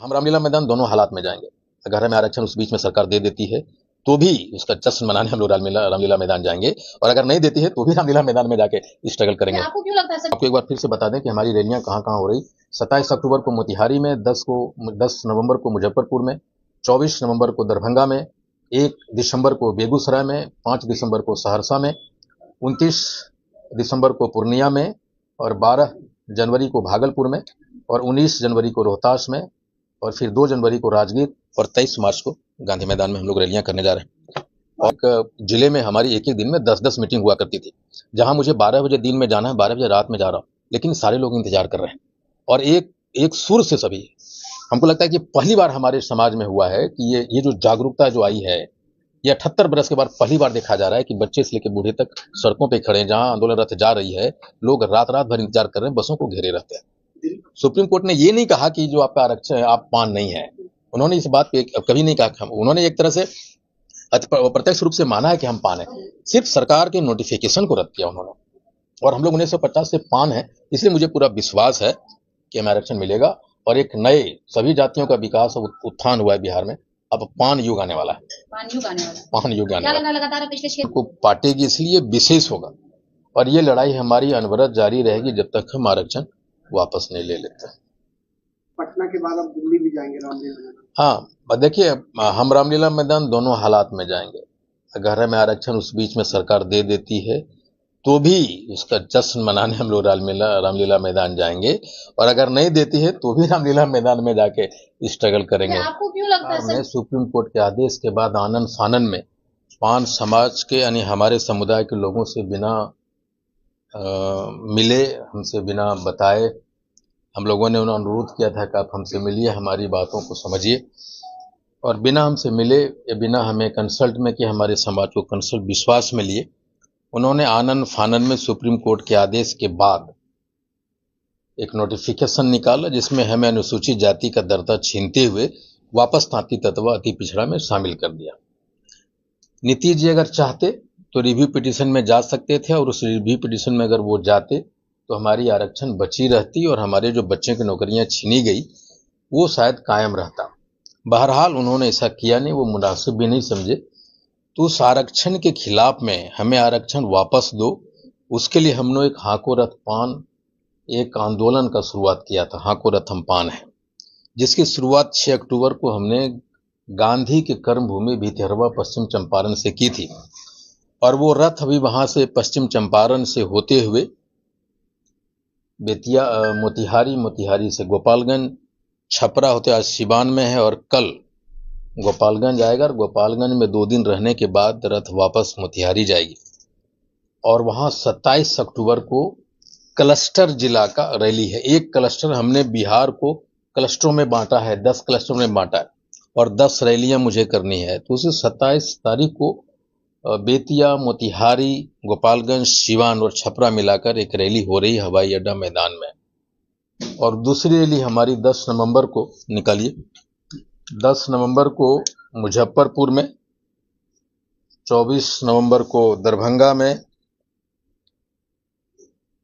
हम रामलीला मैदान दोनों हालात में जाएंगे। अगर हमें आरक्षण उस बीच में सरकार दे देती है तो भी उसका जश्न मनाने हम लोग रामलीला मैदान जाएंगे, और अगर नहीं देती है तो भी रामलीला मैदान में जाके स्ट्रगल करेंगे। आपको क्यों लगता है सर? आपको एक बार फिर से बता दें कि हमारी रैलियां कहाँ कहाँ हो रही। 27 अक्टूबर को मोतिहारी में, 10 नवंबर को मुजफ्फरपुर में, 24 नवंबर को दरभंगा में, 1 दिसंबर को बेगूसराय में, 5 दिसंबर को सहरसा में, 29 दिसंबर को पूर्णिया में, और 12 जनवरी को भागलपुर में, और 19 जनवरी को रोहतास में, और फिर 2 जनवरी को राजगीर, और 23 मार्च को गांधी मैदान में हम लोग रैलियां करने जा रहे हैं। और जिले में हमारी एक दिन में 10-10 मीटिंग हुआ करती थी, जहां मुझे 12 बजे दिन में जाना है, 12 बजे रात में जा रहा हूं, लेकिन सारे लोग इंतजार कर रहे हैं। और एक सुर से सभी, हमको लगता है कि पहली बार हमारे समाज में हुआ है कि ये जो जागरूकता जो आई है, ये 78 बरस के बाद पहली बार देखा जा रहा है कि बच्चे से लेकर बूढ़े तक सड़कों पे खड़े हैं। जहां आंदोलन रथ जा रही है, लोग रात रात भर इंतजार कर रहे हैं, बसों को घेरे रहते हैं। सुप्रीम कोर्ट ने ये नहीं कहा कि जो आपका आरक्षण है आप पान नहीं है, उन्होंने इस बात पे कभी नहीं कहा। उन्होंने एक तरह से प्रत्यक्ष रूप से माना है कि हम पान है, सिर्फ सरकार के नोटिफिकेशन को रद्द किया उन्होंने। और हम लोग 1950 से पान है, इसलिए मुझे पूरा विश्वास है कि हमें आरक्षण मिलेगा, और एक नए सभी जातियों का विकास और उत्थान हुआ है बिहार में। अब पान युग आने वाला है, पान युग आने वाला है। लगातार पिछले को पार्टी इसलिए विशेष होगा, और ये लड़ाई हमारी अनवरत जारी रहेगी जब तक हम आरक्षण वापस नहीं ले लेते। पटना के बाद अब दिल्ली भी जाएंगे रामलीला मैदान? हाँ, देखिए, हम रामलीला मैदान दोनों हालात में जाएंगे। अगर हमें आरक्षण उस बीच में सरकार दे देती है तो भी उसका जश्न मनाने हम लोग रामलीला मैदान जाएंगे, और अगर नहीं देती है तो भी रामलीला मैदान में जाके स्ट्रगल करेंगे। आपको क्यों लगता है सर? सुप्रीम कोर्ट के आदेश के बाद आनन फानन में पान समाज के यानी हमारे समुदाय के लोगों से बिना मिले, हमसे बिना बताए, हम लोगों ने उन्हें अनुरोध किया था कि आप हमसे मिलिए, हमारी बातों को समझिए, और बिना हमसे मिले या बिना हमें कंसल्ट में कि हमारे समाज को कंसल्ट विश्वास में लिए, उन्होंने आनन फानन में सुप्रीम कोर्ट के आदेश के बाद एक नोटिफिकेशन निकाला जिसमें हमें अनुसूचित जाति का दर्जा छीनते हुए वापस तांती तत्व अति पिछड़ा में शामिल कर दिया। नीतीश जी अगर चाहते तो रिव्यू पिटीशन में जा सकते थे, और उस रिव्यू पिटीशन में अगर वो जाते तो हमारी आरक्षण बची रहती, और हमारे जो बच्चे की नौकरियां छीनी गई वो शायद कायम रहता। बहरहाल उन्होंने ऐसा किया नहीं, वो मुनासिब भी नहीं समझे। तो उस आरक्षण के खिलाफ में हमें आरक्षण वापस दो, उसके लिए हमने एक हाको रथ पान एक आंदोलन का शुरुआत किया था। हाको रथ हम पान है, जिसकी शुरुआत 6 अक्टूबर को हमने गांधी के कर्मभूमि भितरवा पश्चिम चंपारण से की थी, और वो रथ अभी वहां से पश्चिम चंपारण से होते हुए बेतिया, मोतिहारी से गोपालगंज, छपरा होते आज सिवान में है, और कल गोपालगंज आएगा, और गोपालगंज में 2 दिन रहने के बाद रथ वापस मोतिहारी जाएगी। और वहां 27 अक्टूबर को क्लस्टर जिला का रैली है। एक क्लस्टर हमने बिहार को क्लस्टरों में बांटा है, 10 क्लस्टरों में बांटा है, और 10 रैलियां मुझे करनी है। तो उसे 27 तारीख को बेतिया, मोतिहारी, गोपालगंज, सिवान और छपरा मिलाकर एक रैली हो रही है हवाई अड्डा मैदान में। और दूसरी रैली हमारी 10 नवंबर को निकालिए, 10 नवंबर को मुजफ्फरपुर में, 24 नवंबर को दरभंगा में,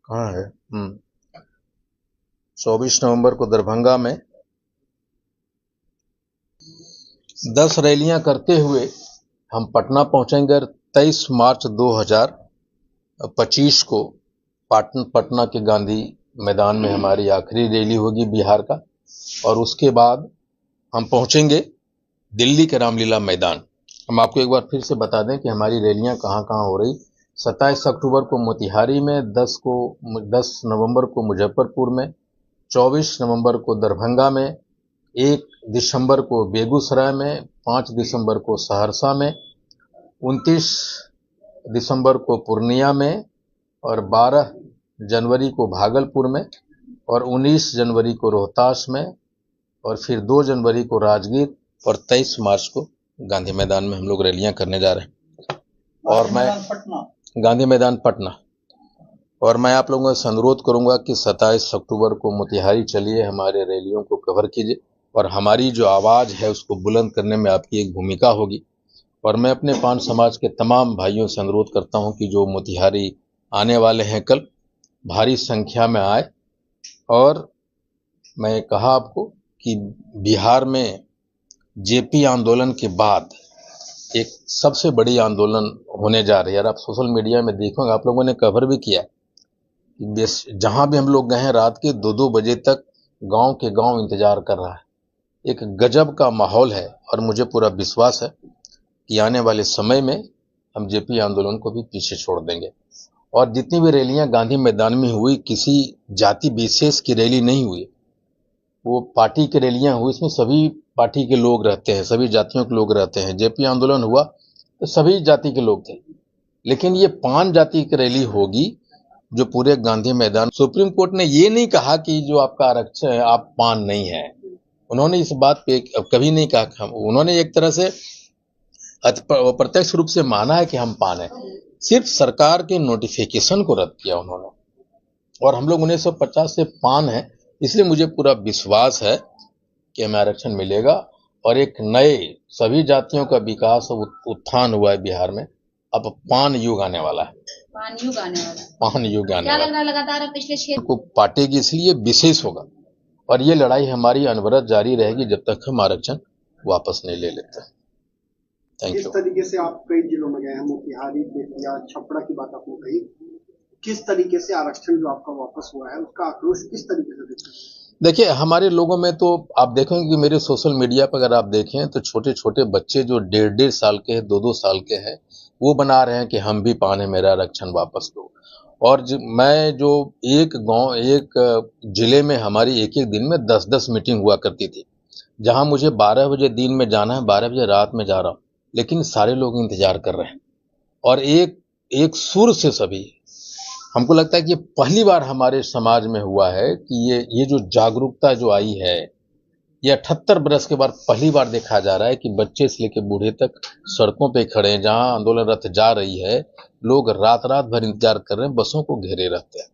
कहाँ है 24 नवंबर को दरभंगा में 10 रैलियां करते हुए हम पटना पहुंचेंगे। 23 मार्च 2025 को पटना के गांधी मैदान में हमारी आखिरी रैली होगी बिहार का, और उसके बाद हम पहुंचेंगे दिल्ली के रामलीला मैदान। हम आपको एक बार फिर से बता दें कि हमारी रैलियां कहाँ कहाँ हो रही। 27 अक्टूबर को मोतिहारी में, 10 नवंबर को मुजफ्फरपुर में, 24 नवंबर को दरभंगा में, 1 दिसंबर को बेगूसराय में, 5 दिसंबर को सहरसा में, 29 दिसंबर को पूर्णिया में, और 12 जनवरी को भागलपुर में, और 19 जनवरी को रोहतास में, और फिर 2 जनवरी को राजगीर, और 23 मार्च को गांधी मैदान में हम लोग रैलियां करने जा रहे हैं। और मैं गांधी मैदान पटना, और मैं आप लोगों से अनुरोध करूंगा कि 27 अक्टूबर को मोतिहारी चलिए, हमारे रैलियों को कवर कीजिए, और हमारी जो आवाज़ है उसको बुलंद करने में आपकी एक भूमिका होगी। और मैं अपने पान समाज के तमाम भाइयों से अनुरोध करता हूं कि जो मोतिहारी आने वाले हैं कल, भारी संख्या में आए। और मैं कहा आपको कि बिहार में जेपी आंदोलन के बाद एक सबसे बड़ी आंदोलन होने जा रही है। और आप सोशल मीडिया में देखोगे, आप लोगों ने कवर भी किया है, जहां भी हम लोग गए हैं रात के 2-2 बजे तक गांव के गांव इंतजार कर रहा है। एक गजब का माहौल है और मुझे पूरा विश्वास है कि आने वाले समय में हम जेपी आंदोलन को भी पीछे छोड़ देंगे। और जितनी भी रैलियां गांधी मैदान में हुई, किसी जाति विशेष की रैली नहीं हुई, वो पार्टी की रैलियां हुई, इसमें सभी पार्टी के लोग रहते हैं, सभी जातियों के लोग रहते हैं। जेपी आंदोलन हुआ तो सभी जाति के लोग थे, लेकिन ये 5 जाति की रैली होगी जो पूरे गांधी मैदान। सुप्रीम कोर्ट ने ये नहीं कहा कि जो आपका आरक्षण है आप पान नहीं है, उन्होंने इस बात पे कभी नहीं कहा। उन्होंने एक तरह से प्रत्यक्ष रूप से माना है कि हम पान है, सिर्फ सरकार के नोटिफिकेशन को रद्द किया उन्होंने। और हम लोग 1950 से पान है, इसलिए मुझे पूरा विश्वास है कि हमें आरक्षण मिलेगा और एक नए सभी जातियों का विकास और उत्थान हुआ है बिहार में। अब पान युग आने वाला है, पान युग आने वाला है। पान युग आने क्या वाला लग रहा है लगातार पिछले 6 को पाटेगी, इसलिए विशेष होगा। और ये लड़ाई हमारी अनवरत जारी रहेगी जब तक हम आरक्षण वापस नहीं ले लेते। थैंक किस यू। तरीके से आप कई जिलों में गए हैं, मोतिहारी, बेतिया, छपरा की बात आपने कही, किस तरीके से आरक्षण जो आपका वापस हुआ है उसका आक्रोश किस तरीके से देखते हैं? देखिए, हमारे लोगों में तो आप देखेंगे कि मेरे सोशल मीडिया पर अगर आप देखें तो छोटे छोटे बच्चे जो 1.5 साल के हैं, 2-2 साल के हैं, वो बना रहे हैं कि हम भी पान है, मेरा आरक्षण वापस दो। और मैं जो एक गांव, एक जिले में हमारी एक एक दिन में 10-10 मीटिंग हुआ करती थी, जहां मुझे 12 बजे दिन में जाना है, 12 बजे रात में जा रहा हूं, लेकिन सारे लोग इंतजार कर रहे हैं। और एक सुर से सभी, हमको लगता है कि पहली बार हमारे समाज में हुआ है कि ये जो जागरूकता जो आई है, ये 78 बरस के बाद पहली बार देखा जा रहा है कि बच्चे से लेकर बूढ़े तक सड़कों पे खड़े हैं। जहां आंदोलन रथ जा रही है, लोग रात रात भर इंतजार कर रहे हैं, बसों को घेरे रहते हैं।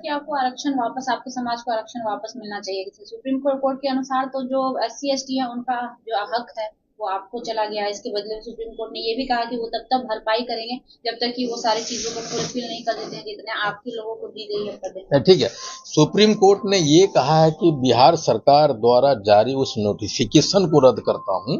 कि आपको आरक्षण वापस, आपके समाज को आरक्षण वापस मिलना चाहिए। सुप्रीम कोर्ट के अनुसार तो जो SC/ST है उनका जो हक है वो आपको चला गया है। इसके बदले में सुप्रीम कोर्ट ने ये भी कहा कि वो तब तक भरपाई करेंगे जब तक कि वो सारी चीजों को फुलफिल नहीं कर देते हैं जितने आपके लोगों को दी गई है पदें। ठीक है, सुप्रीम कोर्ट ने ये कहा है कि बिहार सरकार द्वारा जारी उस नोटिफिकेशन को रद्द करता हूं,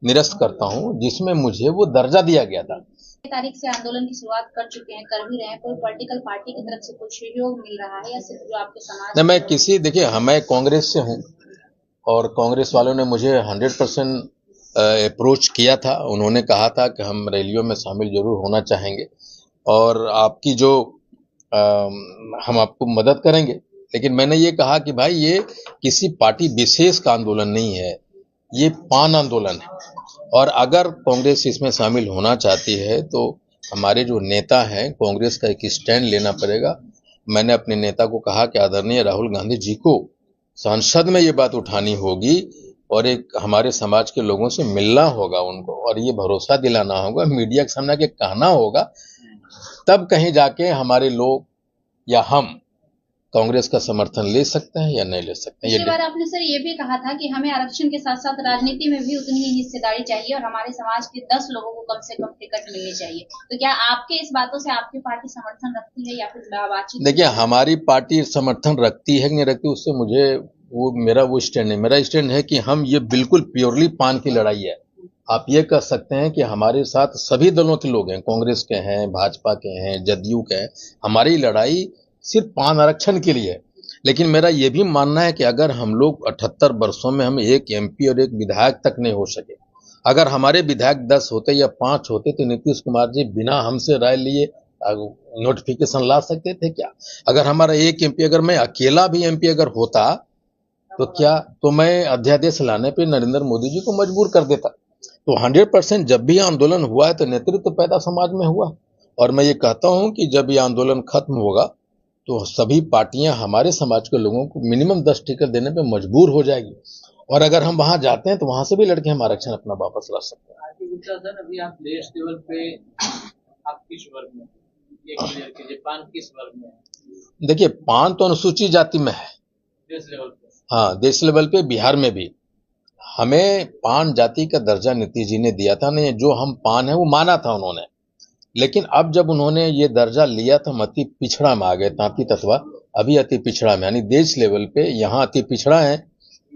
निरस्त करता हूं, जिसमें मुझे वो दर्जा दिया गया था। तारीख से आंदोलन की शुरुआत कर चुके हैं, कर भी रहे हैं, कोई पॉलिटिकल पार्टी की तरफ से कुछ सहयोग मिल रहा है या सिर्फ जो आपके समाज? नहीं, मैं देखिए, मैं कांग्रेस से हूं और कांग्रेस वालों ने मुझे 100% अप्रोच किया था। उन्होंने कहा था कि हम रैलियों में शामिल जरूर होना चाहेंगे और आपकी जो हम आपको मदद करेंगे। लेकिन मैंने ये कहा कि भाई, ये किसी पार्टी विशेष का आंदोलन नहीं है, ये पान आंदोलन है। और अगर कांग्रेस इसमें शामिल होना चाहती है तो हमारे जो नेता हैं, कांग्रेस का एक स्टैंड लेना पड़ेगा। मैंने अपने नेता को कहा कि आदरणीय राहुल गांधी जी को संसद में ये बात उठानी होगी और एक हमारे समाज के लोगों से मिलना होगा उनको, और ये भरोसा दिलाना होगा, मीडिया के सामने के कहना होगा, तब कहीं जाके हमारे लोग या हम कांग्रेस का समर्थन ले सकते हैं या नहीं ले सकते हैं। पिछली बार आपने सर ये भी कहा था कि हमें आरक्षण के साथ साथ राजनीति में भी उतनी ही हिस्सेदारी चाहिए और हमारे समाज के 10 लोगों को कम से कम टिकट मिलनी चाहिए। तो क्या आपके इस बातों से आपकी पार्टी समर्थन रखती है या फिर बातचीत? देखिए, हमारी पार्टी समर्थन रखती है कि नहीं रखती, उससे मुझे मेरा वो स्टैंड है। मेरा स्टैंड है कि हम ये बिल्कुल प्योरली पान की लड़ाई है। आप ये कह सकते हैं कि हमारे साथ सभी दलों के लोग हैं, कांग्रेस के हैं, भाजपा के हैं, जदयू के हैं। हमारी लड़ाई सिर्फ पान आरक्षण के लिए है। लेकिन मेरा ये भी मानना है कि अगर हम लोग 78 वर्षों में हम एक MP और एक विधायक तक नहीं हो सके, अगर हमारे विधायक 10 होते या 5 होते तो नीतीश कुमार जी बिना हमसे राय लिए नोटिफिकेशन ला सकते थे क्या? अगर हमारा एक MP, अगर मैं अकेला भी MP अगर होता तो क्या, तो मैं अध्यादेश लाने पे नरेंद्र मोदी जी को मजबूर कर देता। तो 100% जब भी आंदोलन हुआ है तो नेतृत्व पैदा समाज में हुआ। और मैं ये कहता हूं कि जब ये आंदोलन खत्म होगा तो सभी पार्टियां हमारे समाज के लोगों को मिनिमम 10 टिकट देने पे मजबूर हो जाएगी। और अगर हम वहां जाते हैं तो वहां से भी लड़के हम आरक्षण अपना वापस ला सकते हैं। आरती गुप्ता सर, अभी आप देश लेवल पे आप किस वर्ग में, ये क्लियर कीजिए, पान किस वर्ग में है? देखिए, पान तो अनुसूचित जाति में है देश लेवल पे। हाँ, देश लेवल पे बिहार में भी हमें पान जाति का दर्जा नीतीश जी ने दिया था। नहीं, जो हम पान है वो माना था उन्होंने, लेकिन अब जब उन्होंने ये दर्जा लिया तो हम अति पिछड़ा में आ गए, तांती तत्वा अभी अति पिछड़ा में, यानी देश लेवल पे यहाँ अति पिछड़ा है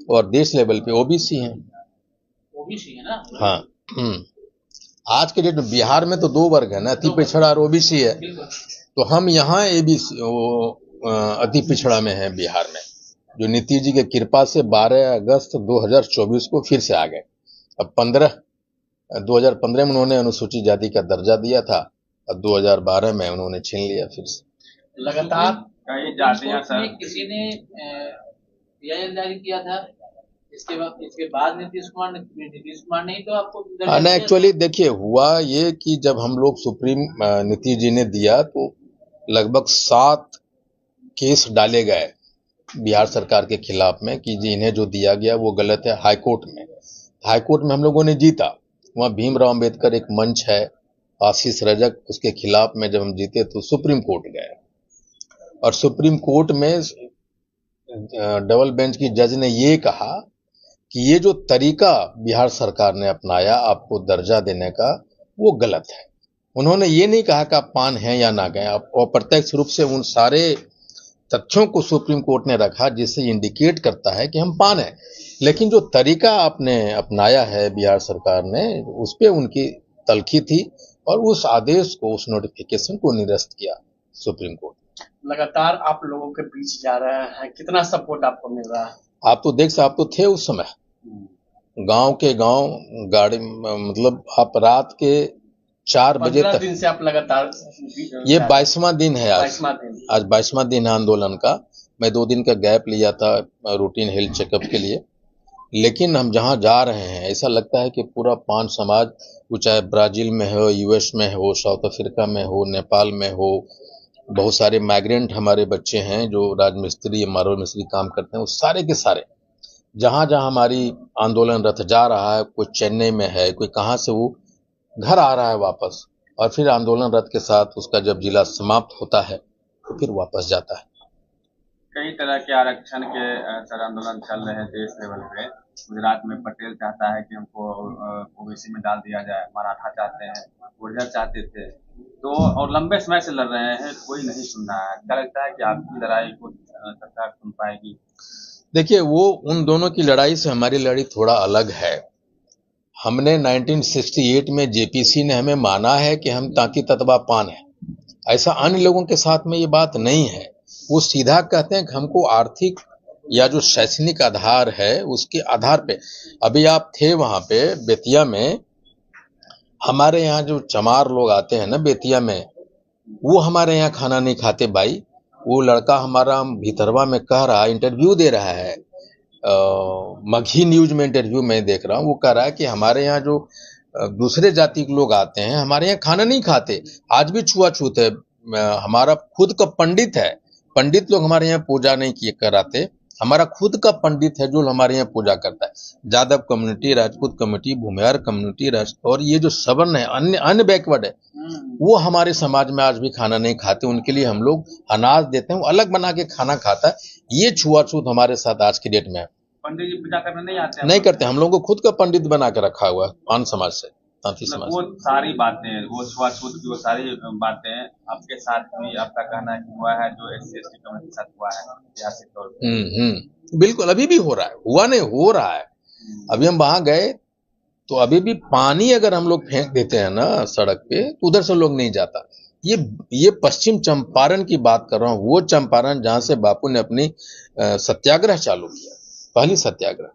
और देश लेवल पे ओबीसी हैं। ओबीसी है ना? हाँ। आज के डेट में बिहार में तो 2 वर्ग है ना, अति पिछड़ा और ओबीसी है। तो हम यहाँ एबीसी अति पिछड़ा में है बिहार में, जो नीतीश जी के कृपा से 12 अगस्त 2024 को फिर से आ गए। अब 2015 में उन्होंने अनुसूचित जाति का दर्जा दिया था, अब 2012 में उन्होंने छीन लिया फिर से। लगातार कई जातियां सर किसी ने पीआईएल जारी किया था, इसके बाद नीतीश कुमार नहीं तो आपको ना, एक्चुअली देखिए हुआ ये कि जब हम लोग सुप्रीम नीतीश जी ने दिया तो लगभग 7 केस डाले गए बिहार सरकार के खिलाफ में कि जी इन्हें जो दिया गया वो गलत है। हाईकोर्ट में हम लोगों ने जीता। वहाँ भीमराव अंबेडकर एक मंच है, आशीष रजक, उसके खिलाफ में जब हम जीते तो सुप्रीम कोर्ट गए और सुप्रीम कोर्ट में डबल बेंच की जज ने ये कहा कि ये जो तरीका बिहार सरकार ने अपनाया आपको दर्जा देने का वो गलत है। उन्होंने ये नहीं कहा कि आप पान हैं या ना गए, और प्रत्यक्ष रूप से उन सारे तथ्यों को सुप्रीम कोर्ट ने रखा जिससे इंडिकेट करता है कि हम पान हैं। लेकिन जो तरीका आपने अपनाया है बिहार सरकार ने, उस पर उनकी तलखी थी और उस आदेश को, उस नोटिफिकेशन को निरस्त किया सुप्रीम कोर्ट। लगातार आप लोगों के बीच जा रहे हैं, कितना सपोर्ट आपको मिल रहा है? आप तो थे उस समय गांव के गांव गाड़ी, मतलब आप रात के 4 बजे तक। दिन से आप लगातार, ये 22वां दिन है आज 22वां दिन है आंदोलन का। मैं 2 दिन का गैप लिया था रूटीन हेल्थ चेकअप के लिए, लेकिन हम जहां जा रहे हैं ऐसा लगता है कि पूरा पान समाज, वो चाहे ब्राजील में हो, यूएस में हो, साउथ अफ्रीका में हो, नेपाल में हो, बहुत सारे माइग्रेंट हमारे बच्चे हैं जो राजमिस्त्री या मार्बल मिस्त्री काम करते हैं, वो सारे के सारे जहां जहां हमारी आंदोलन रथ जा रहा है, कोई चेन्नई में है, कोई कहां से, वो घर आ रहा है वापस, और फिर आंदोलन रथ के साथ उसका जब जिला समाप्त होता है तो फिर वापस जाता है। कई तरह के आरक्षण के सर आंदोलन चल रहे हैं देश लेवल पे। गुजरात में पटेल चाहता है कि हमको ओबीसी में डाल दिया जाए, मराठा चाहते हैं, गुर्जर चाहते थे, तो और लंबे समय से लड़ रहे हैं, कोई नहीं सुन रहा है। क्या लगता है कि आपकी लड़ाई को सरकार सुन पाएगी? देखिए, वो उन दोनों की लड़ाई से हमारी लड़ाई थोड़ा अलग है। हमने 1968 में जेपीसी ने हमें माना है कि हम ताकि ततबा पान है, ऐसा अन्य लोगों के साथ में ये बात नहीं है। वो सीधा कहते हैं कि हमको आर्थिक या जो शैक्षणिक आधार है उसके आधार पे। अभी आप थे वहां पे बेतिया में, हमारे यहाँ जो चमार लोग आते हैं ना बेतिया में, वो हमारे यहाँ खाना नहीं खाते भाई। वो लड़का हमारा भीतरवा में कह रहा है, इंटरव्यू दे रहा है, मगही न्यूज में इंटरव्यू में देख रहा हूँ, वो कह रहा है कि हमारे यहाँ जो दूसरे जाति के लोग आते हैं हमारे यहाँ खाना नहीं खाते। आज भी छुआछूत है। हमारा खुद का पंडित है, पंडित लोग हमारे यहाँ पूजा नहीं किए कराते। हमारा खुद का पंडित है जो हमारे यहाँ पूजा करता है। Jadav community, Rajput community, Bhumihar community, और ये जो सवर्ण है, अन्य बैकवर्ड है, वो हमारे समाज में आज भी खाना नहीं खाते। उनके लिए हम लोग अनाज देते हैं, वो अलग बना के खाना खाता है। ये छुआछूत हमारे साथ आज की डेट में है। पंडित जी पूजा करने नहीं आते? नहीं करते। हम लोगों को खुद का पंडित बना के रखा हुआ पान समाज से, तांती समाज। वो सारी बातें, वो छुआछूत की वो सारी बातें आपके साथ भी, आपका कहना है कि हुआ है जो SC/ST कम्युनिटी के साथ हुआ है ऐतिहासिक तौर पर? बिल्कुल, अभी भी हो रहा है, हुआ नहीं हो रहा है। अभी हम वहां गए तो अभी भी पानी अगर हम लोग फेंक देते हैं ना सड़क पे तो उधर से लोग नहीं जाता। ये पश्चिम चंपारण की बात कर रहा हूँ, वो चंपारण जहां से बापू ने अपनी सत्याग्रह चालू किया, पहली सत्याग्रह।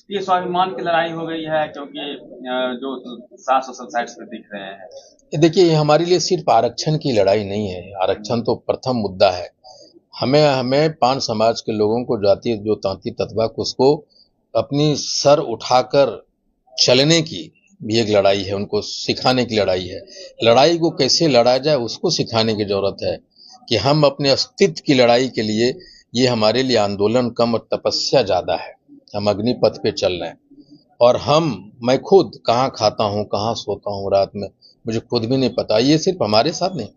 ये स्वाभिमान की लड़ाई हो गई है क्योंकि जो 7 सोशल साइट्स पे दिख रहे हैं। देखिए, ये हमारे लिए सिर्फ आरक्षण की लड़ाई नहीं है। आरक्षण तो प्रथम मुद्दा है। हमें पान समाज के लोगों को जाति जो तांती ततवा को उसको अपनी सर उठाकर चलने की भी एक लड़ाई है, उनको सिखाने की लड़ाई है। लड़ाई को कैसे लड़ा जाए उसको सिखाने की जरूरत है कि हम अपने अस्तित्व की लड़ाई के लिए, ये हमारे लिए आंदोलन कम और तपस्या ज्यादा है। हम अग्निपथ पे चल रहे हैं और मैं खुद कहाँ खाता हूँ, कहाँ सोता हूँ रात में, मुझे खुद भी नहीं पता। ये सिर्फ हमारे साथ नहीं,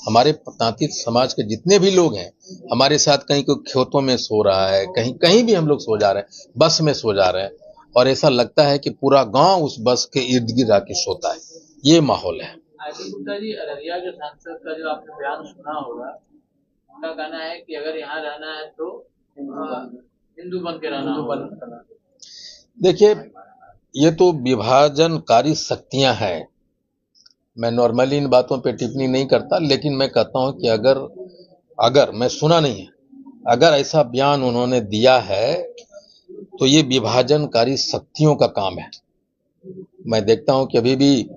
हमारे तांती समाज के जितने भी लोग हैं हमारे साथ, कहीं कोई खेतों में सो रहा है, कहीं भी हम लोग सो जा रहे हैं, बस में सो जा रहे हैं, और ऐसा लगता है कि पूरा गांव उस बस के इर्द गिर्द आके सोता है। ये माहौल है। आरती गुप्ता जी, अररिया के सांसद का जो आपने बयान सुना होगा, उनका कहना है कि अगर यहाँ रहना है तो हिंदू बन के रहना हिंदू होगा। बन करना। देखिए, ये तो विभाजनकारी शक्तियां हैं। मैं नॉर्मली इन बातों पे टिप्पणी नहीं करता, लेकिन मैं कहता हूं कि अगर मैं सुना नहीं है, अगर ऐसा बयान उन्होंने दिया है तो ये विभाजनकारी शक्तियों का काम है। मैं देखता हूं कि अभी भी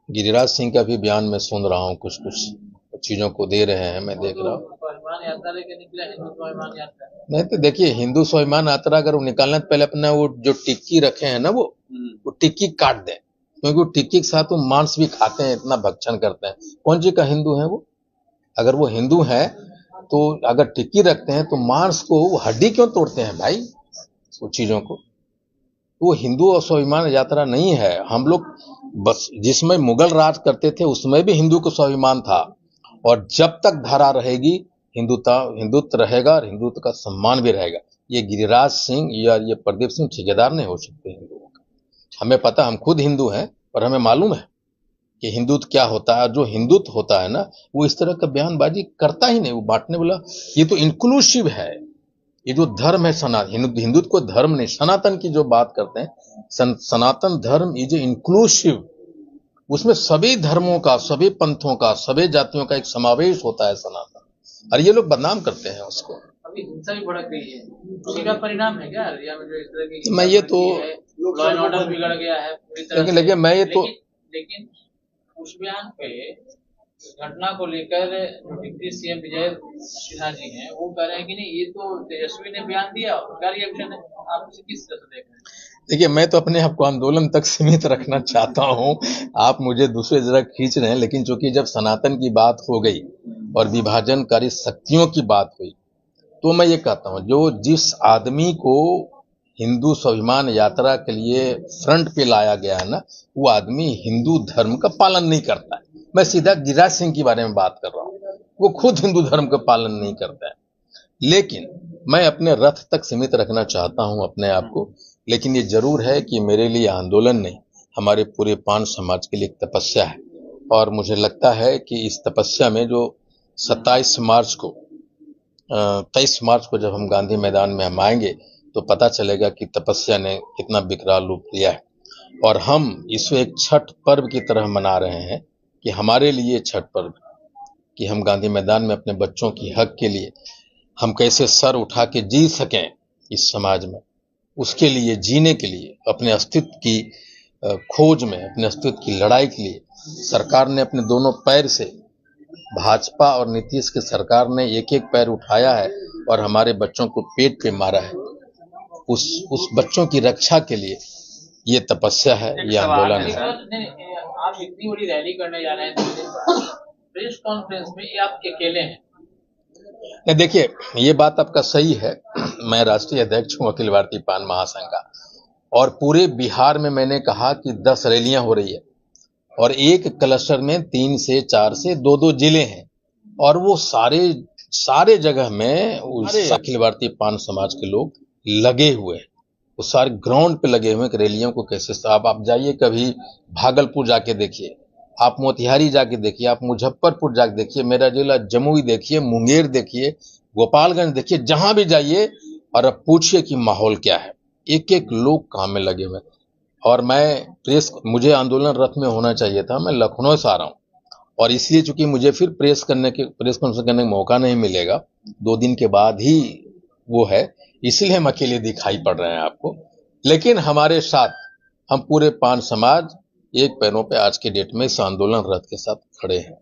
गिरिराज सिंह का भी बयान मैं सुन रहा हूं, कुछ कुछ चीजों को दे रहे हैं, मैं देख रहा हूं। स्वाभिमान यात्रा लेके निकला, हिंदू स्वाभिमान यात्रा। नहीं तो देखिए, हिंदू स्वाभिमान यात्रा अगर वो निकालना तो पहले अपना वो जो टिक्की रखे हैं ना, वो टिक्की काट दें, क्योंकि वो टिक्की के साथ वो मांस भी खाते हैं, इतना भक्षण करते हैं। कौन जी का हिंदू है वो? अगर वो हिंदू है तो अगर टिक्की रखते हैं तो मांस को वो हड्डी क्यों तोड़ते हैं भाई, वो चीजों को? वो हिंदू और स्वाभिमान यात्रा नहीं है। हम लोग बस जिसमें मुगल राज करते थे उसमें भी हिंदू को स्वाभिमान था, और जब तक धारा रहेगी हिंदुत्व रहेगा और हिंदुत्व का सम्मान भी रहेगा। ये गिरिराज सिंह या ये प्रदीप सिंह ठेकेदार नहीं हो सकते हिंदुओं का। हमें पता, हम खुद हिंदू हैं और हमें मालूम है कि हिंदुत्व क्या होता है। जो हिंदुत्व होता है ना, वो इस तरह का बयानबाजी करता ही नहीं, वो बांटने वाला। ये तो इंक्लूसिव है। ये जो धर्म है हिंदुत्व को धर्म नहीं, सनातन की जो बात करते हैं, सनातन धर्म इज इंक्लूसिव। उसमें सभी धर्मों का, सभी पंथों का, सभी जातियों का एक समावेश होता है सनातन, और ये लोग बदनाम करते हैं उसको। अभी हिंसा भी भड़क गई है, उसी का परिणाम है क्या हरियाणा में जो इस तरह की मैं ये तो लॉ एंड ऑर्डर बिगड़ गया है पूरी तरह से। लेकिन मैं ये तो लेकिन उस बयान पे घटना को लेकर डिप्टी सीएम विजय सिन्हा जी हैं, वो कह रहे हैं कि नहीं, ये तो तेजस्वी ने बयान दिया, उनका रिएक्शन है। आप इसे किस तरह से देख रहे हैं? देखिए, मैं तो अपने आप को आंदोलन तक सीमित रखना चाहता हूं। आप मुझे दूसरे जगह खींच रहे हैं, लेकिन चूंकि जब सनातन की बात हो गई और विभाजनकारी शक्तियों की बात हुई, तो मैं ये कहता हूं, जो जिस आदमी को हिंदू स्वाभिमान यात्रा के लिए फ्रंट पे लाया गया है ना, वो आदमी हिंदू धर्म का पालन नहीं करता है। मैं सीधा गिरिराज सिंह के बारे में बात कर रहा हूं, वो खुद हिंदू धर्म का पालन नहीं करता है। लेकिन मैं अपने रथ तक सीमित रखना चाहता हूं अपने आप को। लेकिन ये जरूर है कि मेरे लिए आंदोलन नहीं, हमारे पूरे पान समाज के लिए एक तपस्या है, और मुझे लगता है कि इस तपस्या में जो 27 मार्च को 23 मार्च को जब हम गांधी मैदान में हम आएंगे, तो पता चलेगा कि तपस्या ने कितना विकराल रूप लिया है। और हम इसको एक छठ पर्व की तरह मना रहे हैं, कि हमारे लिए छठ पर्व, कि हम गांधी मैदान में अपने बच्चों की हक के लिए हम कैसे सर उठा के जी सकें इस समाज में, उसके लिए, जीने के लिए, अपने अस्तित्व की खोज में, अपने अस्तित्व की लड़ाई के लिए सरकार ने अपने दोनों पैर से, भाजपा और नीतीश की सरकार ने एक एक पैर उठाया है और हमारे बच्चों को पेट पे मारा है। उस बच्चों की रक्षा के लिए ये तपस्या है, ये आंदोलन है। आप इतनी बड़ी रैली करने जा रहे हैं, प्रेस कॉन्फ्रेंस में ये आप अकेले हैं? नहीं, देखिए, ये बात आपका सही है। मैं राष्ट्रीय अध्यक्ष हूं अखिल भारतीय पान महासंघ का, और पूरे बिहार में मैंने कहा कि 10 रैलियां हो रही है, और एक क्लस्टर में 3 से 4 से 2-2 जिले हैं, और वो सारे जगह में अखिल भारतीय पान समाज के लोग लगे हुए हैं। वो सारे ग्राउंड पे लगे हुए हैं कि रैलियों को कैसे। आप जाइए कभी भागलपुर जाके देखिए, आप मोतिहारी जाके देखिए, आप मुजफ्फरपुर जाके देखिए, मेरा जिला जमुई देखिए, मुंगेर देखिए, गोपालगंज देखिए, जहां भी जाइए और अब पूछिए कि माहौल क्या है। एक एक लोग काम में लगे हुए हैं। और मुझे आंदोलन रथ में होना चाहिए था, मैं लखनऊ से आ रहा हूं, और इसलिए चूंकि मुझे फिर प्रेस कॉन्फ्रेंस करने का मौका नहीं मिलेगा, 2 दिन के बाद ही वो है, इसलिए हम अकेले दिखाई पड़ रहे हैं आपको। लेकिन हमारे साथ हम पूरे पान समाज एक पैरों पे आज के डेट में इस आंदोलन रथ के साथ खड़े हैं।